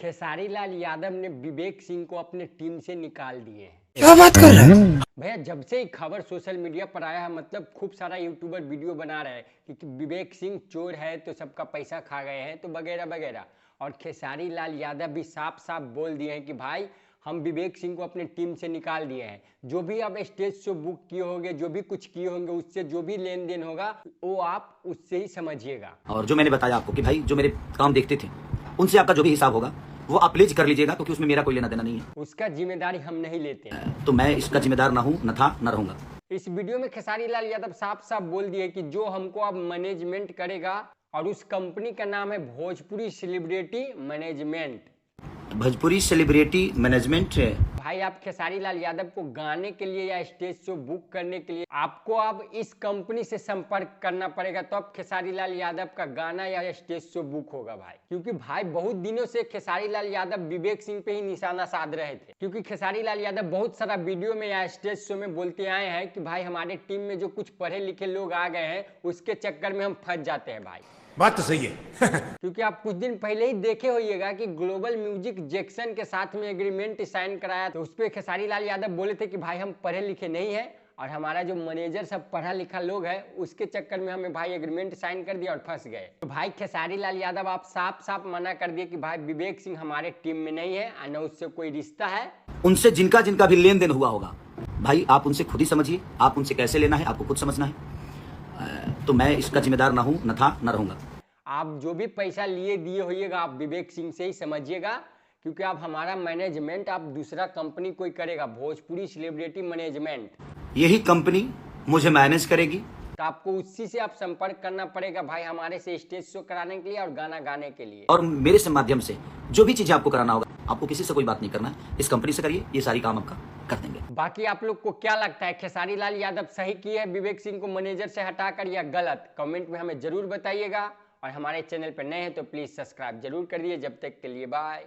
खेसारी लाल यादव ने विवेक सिंह को अपने टीम से निकाल दिए हैं। क्या बात कर रहे हैं भैया जब से ही खबर सोशल मीडिया पर आया है, मतलब खूब सारा यूट्यूबर वीडियो बना रहे हैं कि विवेक सिंह चोर है तो सबका पैसा खा गए हैं तो वगैरह वगैरह। और खेसारी लाल यादव भी साफ साफ बोल दिए हैं कि भाई हम विवेक सिंह को अपने टीम से निकाल दिए हैं। जो भी आप स्टेज शो बुक किए होंगे, जो भी कुछ किए होंगे, उससे जो भी लेन देन होगा वो आप उससे ही समझिएगा। और जो मैंने बताया आपको कि भाई जो मेरे काम देखते थे उनसे आपका जो भी हिसाब होगा वो आप प्लीज कर लीजिएगा, क्योंकि उसमें मेरा कोई लेना देना नहीं है। उसका जिम्मेदारी हम नहीं लेते हैं। तो मैं इसका जिम्मेदार ना हूं, न था, न रहूंगा। इस वीडियो में खेसारी लाल यादव साफ साफ बोल दिए कि जो हमको अब मैनेजमेंट करेगा, और उस कंपनी का नाम है Bhojpuri celebrity management. Bhojpuri celebrity management. भाई आप खेसारी लाल यादव को गाने के लिए या स्टेज शो बुक करने के लिए आपको अब इस कंपनी से संपर्क करना पड़ेगा, तो अब खेसारी लाल यादव का गाना या स्टेज शो बुक होगा भाई। क्योंकि भाई बहुत दिनों से खेसारी लाल यादव विवेक सिंह पे ही निशाना साध रहे थे। क्योंकि खेसारी लाल यादव बहुत सारा वीडियो में या स्टेज शो में बोलते आए हैं कि भाई हमारे टीम में जो कुछ पढ़े लिखे लोग आ गए हैं उसके चक्कर में हम फंस जाते हैं भाई। बात तो सही है क्योंकि आप कुछ दिन पहले ही देखे होइएगा कि ग्लोबल म्यूजिक जैक्सन के साथ में एग्रीमेंट साइन कराया, तो उस पर खेसारी लाल यादव बोले थे कि भाई हम पढ़े लिखे नहीं हैं और हमारा जो मैनेजर सब पढ़ा लिखा लोग है उसके चक्कर में हमें भाई एग्रीमेंट साइन कर दिया और फंस गए। तो भाई खेसारी लाल यादव आप साफ साफ मना कर दिए कि भाई विवेक सिंह हमारे टीम में नहीं है और न उससे कोई रिश्ता है। उनसे जिनका जिनका भी लेन देन हुआ होगा भाई आप उनसे खुद ही समझिए, आप उनसे कैसे लेना है आपको खुद समझना है। तो मैं इसका जिम्मेदार ना हूं, न था, न रहूंगा। आप जो भी पैसा लिए दिए होइएगा आप विवेक सिंह से ही समझिएगा, क्योंकि आप हमारा मैनेजमेंट आप दूसरा कंपनी कोई करेगा, भोजपुरी सेलिब्रिटी मैनेजमेंट, यही कंपनी मुझे मैनेज करेगी। तो आपको उसी से आप संपर्क करना पड़ेगा भाई हमारे से स्टेज शो कराने के लिए और गाना गाने के लिए। और मेरे से माध्यम से जो भी चीजें आपको कराना होगा आपको किसी से कोई बात नहीं करना है, इस कंपनी से करिए, ये सारी काम आपका कर देंगे। बाकी आप लोग को क्या लगता है, खेसारी लाल यादव सही किए है विवेक सिंह को मैनेजर से हटाकर या गलत? कमेंट में हमें जरूर बताइएगा। और हमारे चैनल पर नए हैं तो प्लीज सब्सक्राइब जरूर कर दिए। जब तक के लिए बाय।